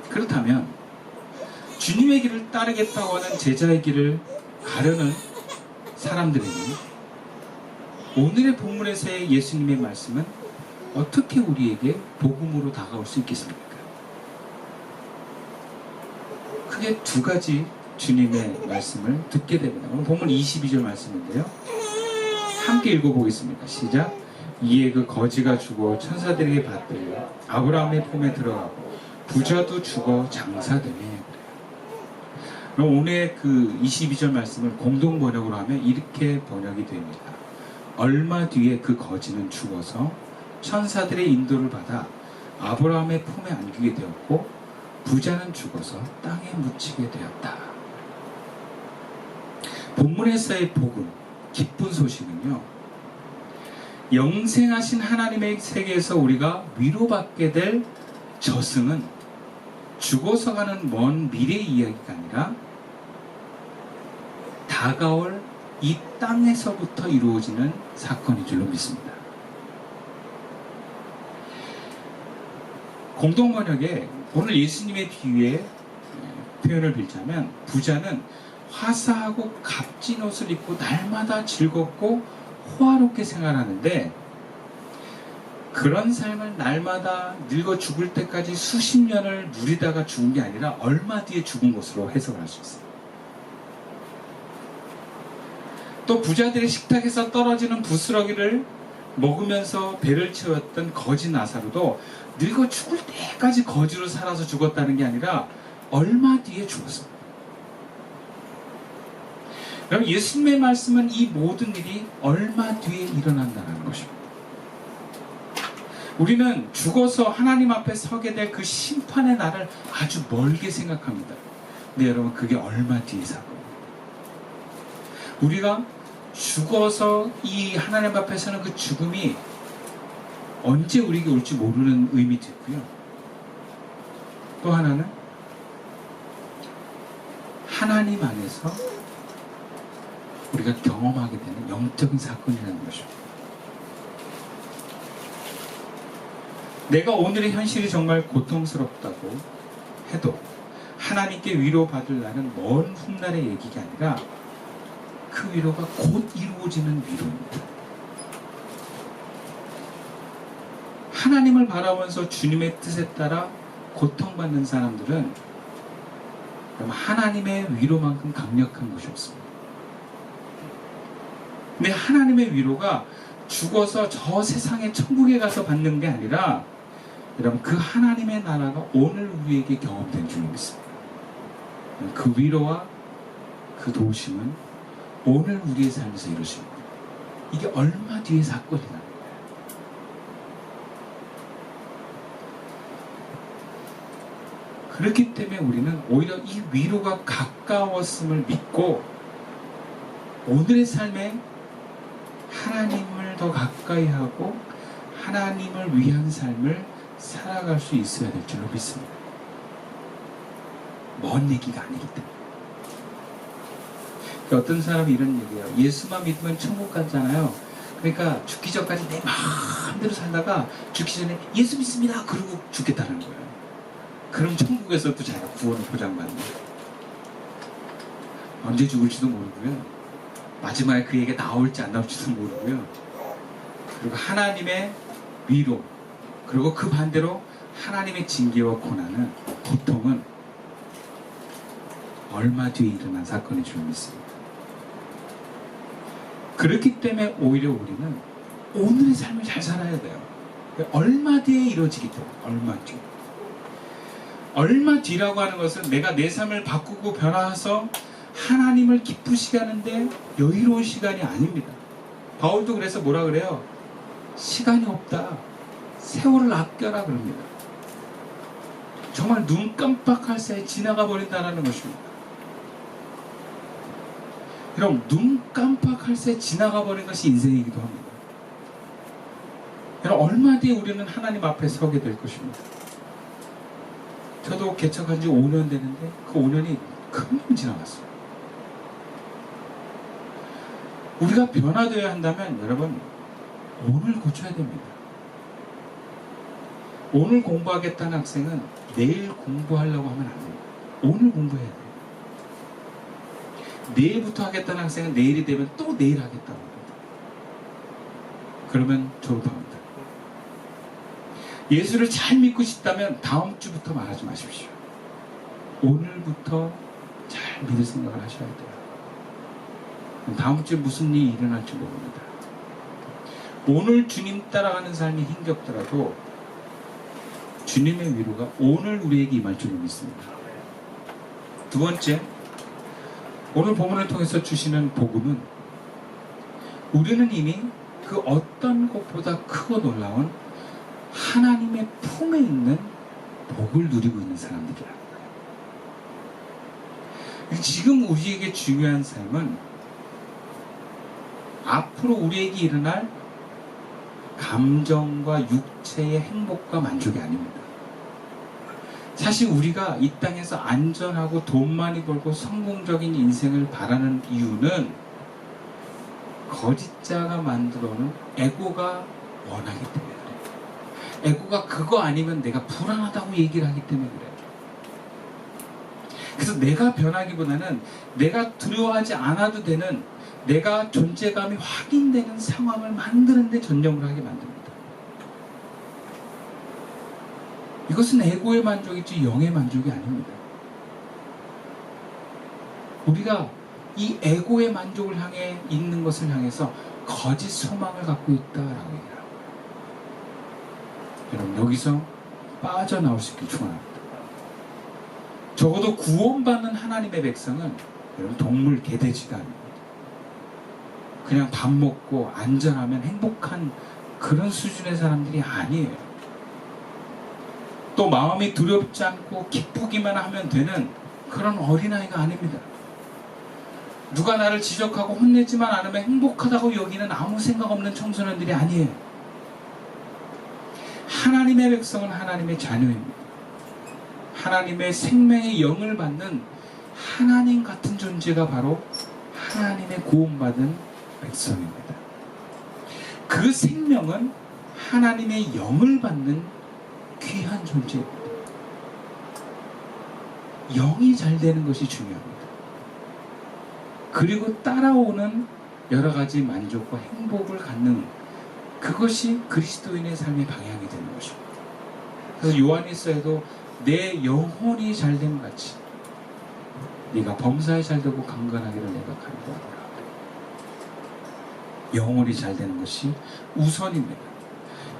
그렇다면 주님의 길을 따르겠다고 하는 제자의 길을 가려는 사람들에게 오늘의 본문에서의 예수님의 말씀은 어떻게 우리에게 복음으로 다가올 수 있겠습니까? 크게 두 가지 주님의 말씀을 듣게 됩니다. 오늘 본문 22절 말씀인데요. 함께 읽어보겠습니다. 시작. 이에 그 거지가 죽어 천사들에게 받들려 아브라함의 품에 들어가고 부자도 죽어 장사되네. 그럼 오늘의 그 22절 말씀을 공동 번역으로 하면 이렇게 번역이 됩니다. 얼마 뒤에 그 거지는 죽어서 천사들의 인도를 받아 아브라함의 품에 안기게 되었고 부자는 죽어서 땅에 묻히게 되었다. 본문에서의 복음, 기쁜 소식은요, 영생하신 하나님의 세계에서 우리가 위로받게 될 저승은 죽어서 가는 먼 미래 이야기가 아니라 다가올 이 땅에서부터 이루어지는 사건인 줄로 믿습니다. 공동번역에 오늘 예수님의 비유의 표현을 빌자면 부자는 화사하고 값진 옷을 입고 날마다 즐겁고 호화롭게 생활하는데 그런 삶을 날마다 늙어 죽을 때까지 수십 년을 누리다가 죽은 게 아니라 얼마 뒤에 죽은 것으로 해석을 할 수 있어요. 또 부자들의 식탁에서 떨어지는 부스러기를 먹으면서 배를 채웠던 거지 나사로도 늙어 죽을 때까지 거지로 살아서 죽었다는 게 아니라 얼마 뒤에 죽었습니다. 그럼 예수님의 말씀은 이 모든 일이 얼마 뒤에 일어난다는 것입니다. 우리는 죽어서 하나님 앞에 서게 될 그 심판의 날을 아주 멀게 생각합니다. 근데 여러분, 그게 얼마 뒤의 사건입니다. 우리가 죽어서 이 하나님 앞에 서는 그 죽음이 언제 우리에게 올지 모르는 의미도 있고요. 또 하나는 하나님 안에서 우리가 경험하게 되는 영적인 사건이라는 것입니다. 내가 오늘의 현실이 정말 고통스럽다고 해도 하나님께 위로받을 날은 먼 훗날의 얘기가 아니라 그 위로가 곧 이루어지는 위로입니다. 하나님을 바라보면서 주님의 뜻에 따라 고통받는 사람들은 하나님의 위로만큼 강력한 것이 없습니다. 근데 하나님의 위로가 죽어서 저 세상의 천국에 가서 받는 게 아니라 여러분, 그 하나님의 나라가 오늘 우리에게 경험된 줄 믿습니다. 그 위로와 그 도우심은 오늘 우리의 삶에서 이루어집니다. 이게 얼마 뒤의 사건이라는 거예요. 그렇기 때문에 우리는 오히려 이 위로가 가까웠음을 믿고 오늘의 삶에 하나님을 더 가까이 하고 하나님을 위한 삶을 살아갈 수 있어야 될 줄로 믿습니다. 먼 얘기가 아니기 때문에. 어떤 사람이 이런 얘기해요. 예수만 믿으면 천국 가잖아요. 그러니까 죽기 전까지 내 마음대로 살다가 죽기 전에 예수 믿습니다 그러고 죽겠다는 거예요. 그럼 천국에서도 자기가 구원을 보장받는 거예요. 언제 죽을지도 모르고요. 마지막에 그에게 나올지 안 나올지도 모르고요. 그리고 하나님의 위로, 그리고 그 반대로 하나님의 징계와 고난은, 고통은 얼마 뒤에 일어난 사건인 줄 믿습니다. 그렇기 때문에 오히려 우리는 오늘의 삶을 잘 살아야 돼요. 얼마 뒤에 이루어지기 때문에. 얼마 뒤. 얼마 뒤라고 하는 것은 내가 내 삶을 바꾸고 변화해서 하나님을 기쁘시게 하는데 여유로운 시간이 아닙니다. 바울도 그래서 뭐라 그래요? 시간이 없다. 세월을 아껴라 그럽니다. 정말 눈 깜빡할 새에 지나가 버린다는 것입니다. 그럼 눈 깜빡할 새 지나가 버린 것이 인생이기도 합니다. 그럼 얼마 뒤에 우리는 하나님 앞에 서게 될 것입니다. 저도 개척한 지 5년 되는데 그 5년이 금방 지나갔어요. 우리가 변화되어야 한다면 여러분 오늘 고쳐야 됩니다. 오늘 공부하겠다는 학생은 내일 공부하려고 하면 안 돼요. 오늘 공부해야 돼요. 내일부터 하겠다는 학생은 내일이 되면 또 내일 하겠다고 합니다. 그러면 졸업합니다. 예수를 잘 믿고 싶다면 다음 주부터 말하지 마십시오. 오늘부터 잘 믿을 생각을 하셔야 돼요. 다음 주에 무슨 일이 일어날지 모릅니다. 오늘 주님 따라가는 삶이 힘겹더라도 주님의 위로가 오늘 우리에게 임할 줄로 믿습니다. 두 번째, 오늘 본문을 통해서 주시는 복음은 우리는 이미 그 어떤 것보다 크고 놀라운 하나님의 품에 있는 복을 누리고 있는 사람들이라는 거예요. 지금 우리에게 중요한 삶은 앞으로 우리에게 일어날 감정과 육체의 행복과 만족이 아닙니다. 사실 우리가 이 땅에서 안전하고 돈 많이 벌고 성공적인 인생을 바라는 이유는 거짓자가 만들어놓은 에고가 원하기 때문에 그래요. 에고가 그거 아니면 내가 불안하다고 얘기를 하기 때문에 그래요. 그래서 내가 변하기보다는 내가 두려워하지 않아도 되는, 내가 존재감이 확인되는 상황을 만드는 데 전념을 하게 만듭니다. 이것은 에고의 만족이지 영의 만족이 아닙니다. 우리가 이 에고의 만족을 향해 있는 것을 향해서 거짓 소망을 갖고 있다라고 얘기합니다. 여러분, 여기서 빠져나올 수 있길 축원합니다. 적어도 구원받는 하나님의 백성은 여러분 동물 개돼지가 아닙니다. 그냥 밥 먹고 안전하면 행복한 그런 수준의 사람들이 아니에요. 또 마음이 두렵지 않고 기쁘기만 하면 되는 그런 어린아이가 아닙니다. 누가 나를 지적하고 혼내지만 않으면 행복하다고 여기는 아무 생각 없는 청소년들이 아니에요. 하나님의 백성은 하나님의 자녀입니다. 하나님의 생명의 영을 받는 하나님 같은 존재가 바로 하나님의 구원받은 백성입니다. 그 생명은 하나님의 영을 받는 귀한 존재입니다. 영이 잘 되는 것이 중요합니다. 그리고 따라오는 여러 가지 만족과 행복을 갖는 그것이 그리스도인의 삶의 방향이 되는 것입니다. 그래서 요한일서에도 내 영혼이 잘됨 같이 네가 범사에 잘되고 강건하기를 내가 간구하노라. 영혼이 잘되는 것이 우선입니다.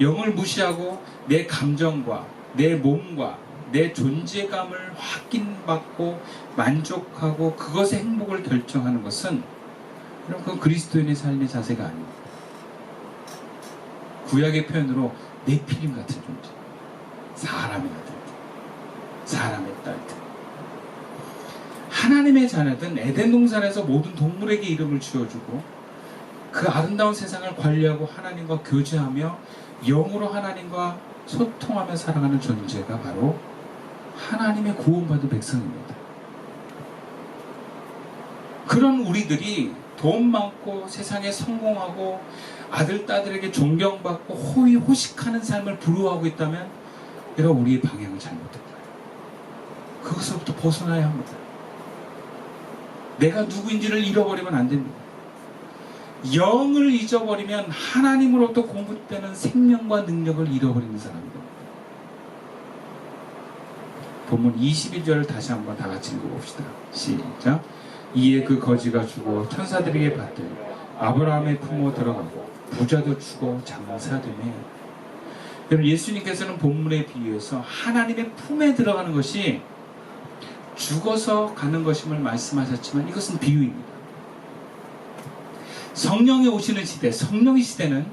영을 무시하고 내 감정과 내 몸과 내 존재감을 확인받고 만족하고 그것의 행복을 결정하는 것은 여러분 그건 그리스도인의 삶의 자세가 아닙니다. 구약의 표현으로 네피림 같은 존재, 사람의 아들, 사람의 딸들. 하나님의 자녀든 에덴 동산에서 모든 동물에게 이름을 지어주고 그 아름다운 세상을 관리하고 하나님과 교제하며 영으로 하나님과 소통하며 살아가는 존재가 바로 하나님의 구원받은 백성입니다. 그런 우리들이 돈 많고 세상에 성공하고 아들, 딸들에게 존경받고 호의호식하는 삶을 부러워하고 있다면 여러분 우리의 방향을 잘못한 거예요. 그것으로부터 벗어나야 합니다. 내가 누구인지를 잃어버리면 안 됩니다. 영을 잊어버리면 하나님으로부터 공급되는 생명과 능력을 잃어버리는 사람입니다. 본문 22절을 다시 한번 다 같이 읽어봅시다. 시작. 이에 그 거지가 죽어 천사들에게 받들 아브라함의 품으로 들어가고 부자도 죽어 장사되며. 여러분 예수님께서는 본문에 비유해서 하나님의 품에 들어가는 것이 죽어서 가는 것임을 말씀하셨지만 이것은 비유입니다. 성령이 오시는 시대, 성령의 시대는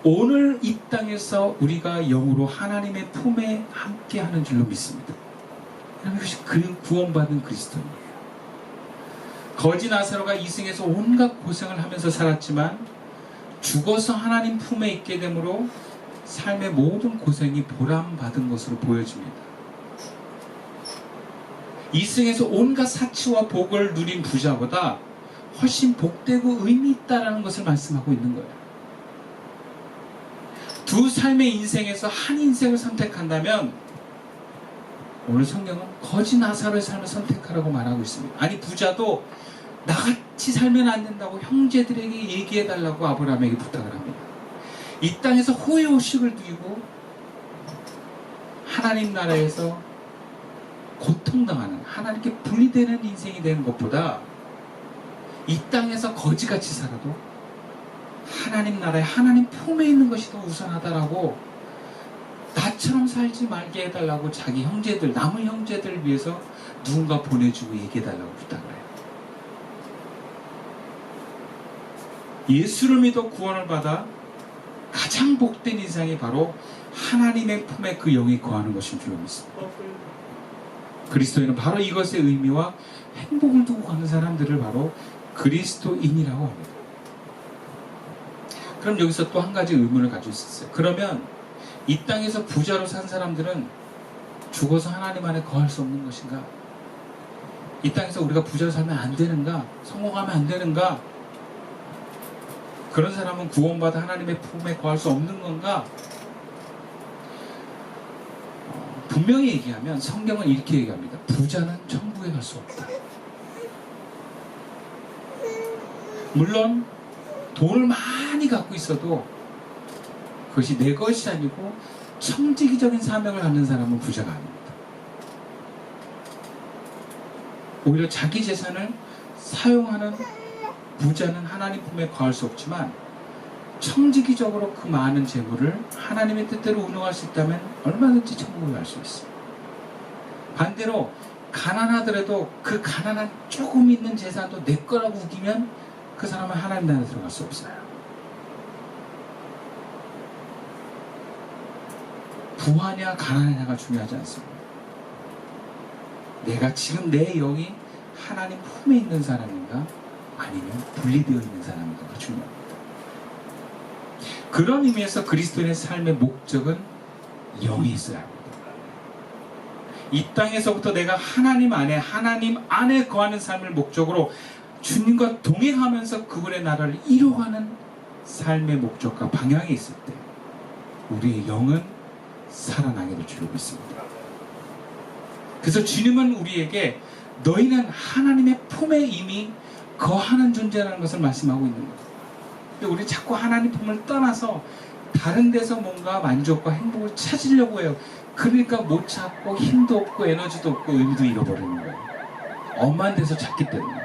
오늘 이 땅에서 우리가 영으로 하나님의 품에 함께하는 줄로 믿습니다. 이것이 구원받은 그리스도입니다. 거지 나사로가 이승에서 온갖 고생을 하면서 살았지만 죽어서 하나님 품에 있게 되므로 삶의 모든 고생이 보람받은 것으로 보여집니다. 이승에서 온갖 사치와 복을 누린 부자보다 훨씬 복되고 의미 있다라는 것을 말씀하고 있는 거예요. 두 삶의 인생에서 한 인생을 선택한다면 오늘 성경은 거지 나사로의 삶을 선택하라고 말하고 있습니다. 아니 부자도 나같이 살면 안 된다고 형제들에게 얘기해달라고 아브라함에게 부탁을 합니다. 이 땅에서 호의호식을 누리고 하나님 나라에서 고통당하는, 하나님께 분리되는 인생이 되는 것보다 이 땅에서 거지같이 살아도 하나님 나라에 하나님 품에 있는 것이 더 우선하다라고 나처럼 살지 말게 해달라고 자기 형제들, 남의 형제들을 위해서 누군가 보내주고 얘기해달라고 부탁을 해요. 예수를 믿어 구원을 받아 가장 복된 인상이 바로 하나님의 품에 그 영이 거하는 것인 줄 믿습니다. 그리스도인은 바로 이것의 의미와 행복을 두고 가는 사람들을 바로 그리스도인이라고 합니다. 그럼 여기서 또 한 가지 의문을 가지고 있었어요. 그러면 이 땅에서 부자로 산 사람들은 죽어서 하나님 안에 거할 수 없는 것인가? 이 땅에서 우리가 부자로 살면 안 되는가? 성공하면 안 되는가? 그런 사람은 구원받아 하나님의 품에 거할 수 없는 건가? 분명히 얘기하면 성경은 이렇게 얘기합니다. 부자는 천국에 갈 수 없다. 물론 돈을 많이 갖고 있어도 그것이 내 것이 아니고 청지기적인 사명을 갖는 사람은 부자가 아닙니다. 오히려 자기 재산을 사용하는 부자는 하나님 품에 거할 수 없지만 청지기적으로 그 많은 재물을 하나님의 뜻대로 운용할 수 있다면 얼마든지 천국을 갈 수 있어요. 반대로 가난하더라도 그 가난한 조금 있는 재산도 내 거라고 우기면 그 사람은 하나님 나라에 들어갈 수 없어요. 부하냐 가난하냐가 중요하지 않습니다. 내가 지금 내 영이 하나님 품에 있는 사람인가 아니면 분리되어 있는 사람인가가 중요합니다. 그런 의미에서 그리스도인의 삶의 목적은 영이 있어야 합니다. 이 땅에서부터 내가 하나님 안에 거하는 삶을 목적으로 주님과 동행하면서 그분의 나라를 이루어가는 삶의 목적과 방향이 있을 때 우리의 영은 살아나게 될 줄 믿습니다. 그래서 주님은 우리에게 너희는 하나님의 품에 이미 거하는 존재라는 것을 말씀하고 있는 거예요. 근데 우리 자꾸 하나님 품을 떠나서 다른 데서 뭔가 만족과 행복을 찾으려고 해요. 그러니까 못 찾고 힘도 없고 에너지도 없고 의미도 잃어버리는 거예요. 엄한 데서 찾기 때문에.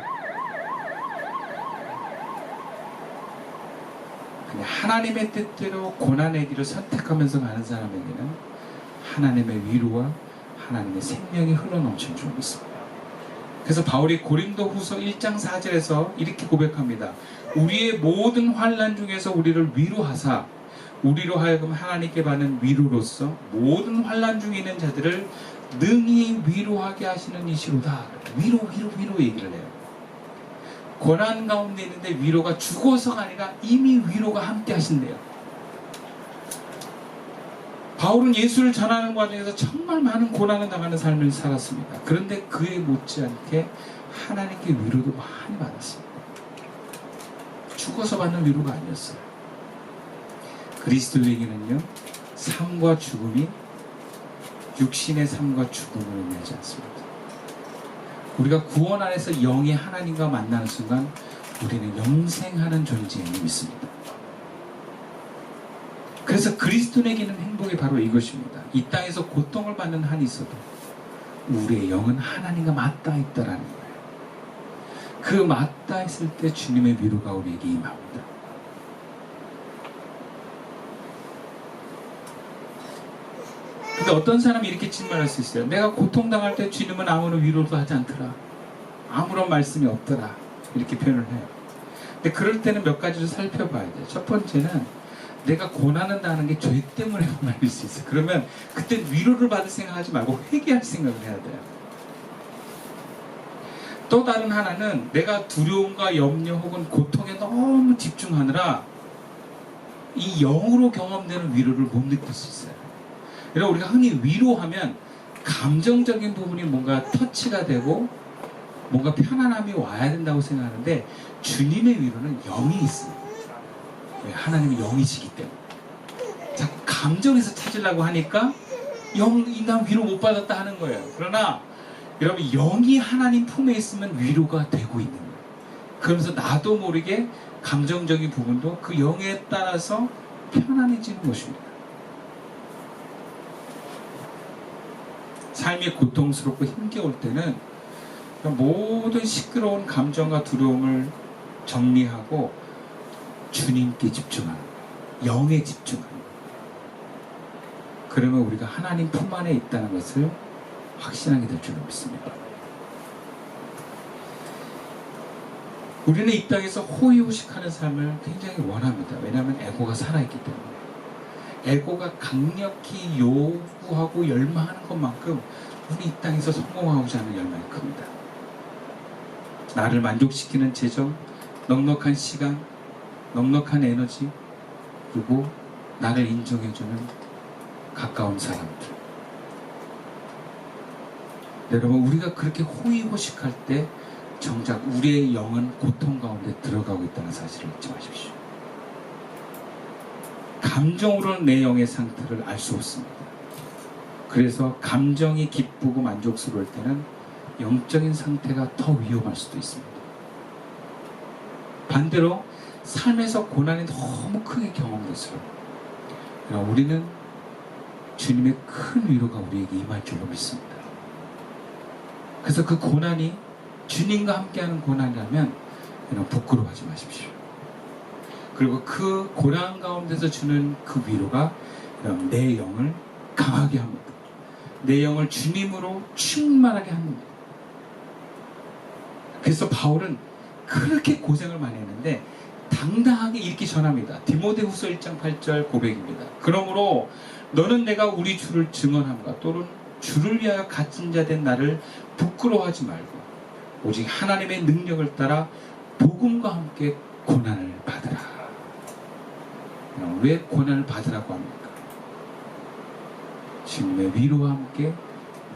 그냥 하나님의 뜻대로 고난의 길을 선택하면서 가는 사람에게는 하나님의 위로와 하나님의 생명이 흘러넘치는 줄 믿습니다. 그래서 바울이 고린도 후서 1장 4절에서 이렇게 고백합니다. 우리의 모든 환난 중에서 우리를 위로하사 우리로 하여금 하나님께 받는 위로로서 모든 환난 중에 있는 자들을 능히 위로하게 하시는 이시로다. 위로 얘기를 해요. 고난 가운데 있는데 위로가 죽어서가 아니라 이미 위로가 함께 하신대요. 바울은 예수를 전하는 과정에서 정말 많은 고난을 당하는 삶을 살았습니다. 그런데 그에 못지않게 하나님께 위로도 많이 받았습니다. 죽어서 받는 위로가 아니었어요. 그리스도에게는요, 삶과 죽음이 육신의 삶과 죽음을 의미하지 않습니다. 우리가 구원 안에서 영의 하나님과 만나는 순간 우리는 영생하는 존재임을 믿습니다. 그래서 그리스도에게는 행복이 바로 이것입니다. 이 땅에서 고통을 받는 한이 있어도 우리의 영은 하나님과 맞닿아 있다라는 거예요. 그 맞닿아 있을 때 주님의 위로가 우리에게 임합니다. 근데 어떤 사람이 이렇게 질문할 수 있어요. 내가 고통당할 때 주님은 아무런 위로도 하지 않더라. 아무런 말씀이 없더라. 이렇게 표현을 해요. 근데 그럴 때는 몇 가지를 살펴봐야 돼요. 첫 번째는 내가 고난을 당하는 게 죄 때문에 고난일 수 있어요. 그러면 그때 위로를 받을 생각하지 말고 회개할 생각을 해야 돼요. 또 다른 하나는 내가 두려움과 염려 혹은 고통에 너무 집중하느라 이 영으로 경험되는 위로를 못 느낄 수 있어요. 그래서 우리가 흔히 위로하면 감정적인 부분이 뭔가 터치가 되고 뭔가 편안함이 와야 된다고 생각하는데 주님의 위로는 영이 있어요. 하나님이 영이시기 때문에 자꾸 감정에서 찾으려고 하니까 난 위로 못 받았다 하는 거예요. 그러나 여러분, 영이 하나님 품에 있으면 위로가 되고 있는 거예요. 그러면서 나도 모르게 감정적인 부분도 그 영에 따라서 편안해지는 것입니다. 삶이 고통스럽고 힘겨울 때는 모든 시끄러운 감정과 두려움을 정리하고 주님께 집중하는 거예요. 영에 집중하는 거예요. 그러면 우리가 하나님 품 안에 있다는 것을 확신하게 될 줄로 믿습니다. 우리는 이 땅에서 호의호식하는 삶을 굉장히 원합니다. 왜냐하면 에고가 살아있기 때문에. 에고가 강력히 요구하고 열망하는 것만큼 우리 이 땅에서 성공하고자 하는 열망이 큽니다. 나를 만족시키는 재정, 넉넉한 시간, 넉넉한 에너지, 그리고 나를 인정해주는 가까운 사람들. 여러분, 우리가 그렇게 호의호식할 때 정작 우리의 영은 고통 가운데 들어가고 있다는 사실을 잊지 마십시오. 감정으로는 내 영의 상태를 알 수 없습니다. 그래서 감정이 기쁘고 만족스러울 때는 영적인 상태가 더 위험할 수도 있습니다. 반대로 삶에서 고난이 너무 크게 경험됐어요. 우리는 주님의 큰 위로가 우리에게 임할 줄로 믿습니다. 그래서 그 고난이 주님과 함께하는 고난이라면 부끄러워하지 마십시오. 그리고 그 고난 가운데서 주는 그 위로가 내 영을 강하게 합니다. 내 영을 주님으로 충만하게 합니다. 그래서 바울은 그렇게 고생을 많이 했는데 당당하게 이렇게 전합니다. 디모데후서 1장 8절 고백입니다. 그러므로 너는 내가 우리 주를 증언함과 또는 주를 위하여 갇힌 자 된 나를 부끄러워하지 말고 오직 하나님의 능력을 따라 복음과 함께 고난을 받으라. 왜 고난을 받으라고 합니까? 주님의 위로와 함께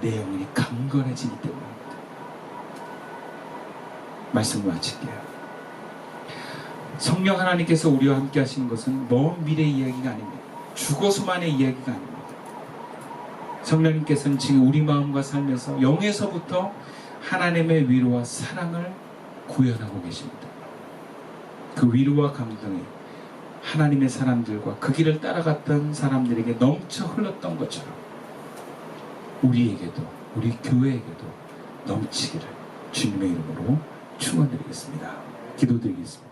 내 영혼이 강건해지기 때문입니다. 말씀을 마칠게요. 성령 하나님께서 우리와 함께 하시는 것은 먼 미래 이야기가 아닙니다. 죽어서만의 이야기가 아닙니다. 성령님께서는 지금 우리 마음과 삶에서 영에서부터 하나님의 위로와 사랑을 구현하고 계십니다. 그 위로와 감동이 하나님의 사람들과 그 길을 따라갔던 사람들에게 넘쳐 흘렀던 것처럼 우리에게도, 우리 교회에게도 넘치기를 주님의 이름으로 축원드리겠습니다. 기도드리겠습니다.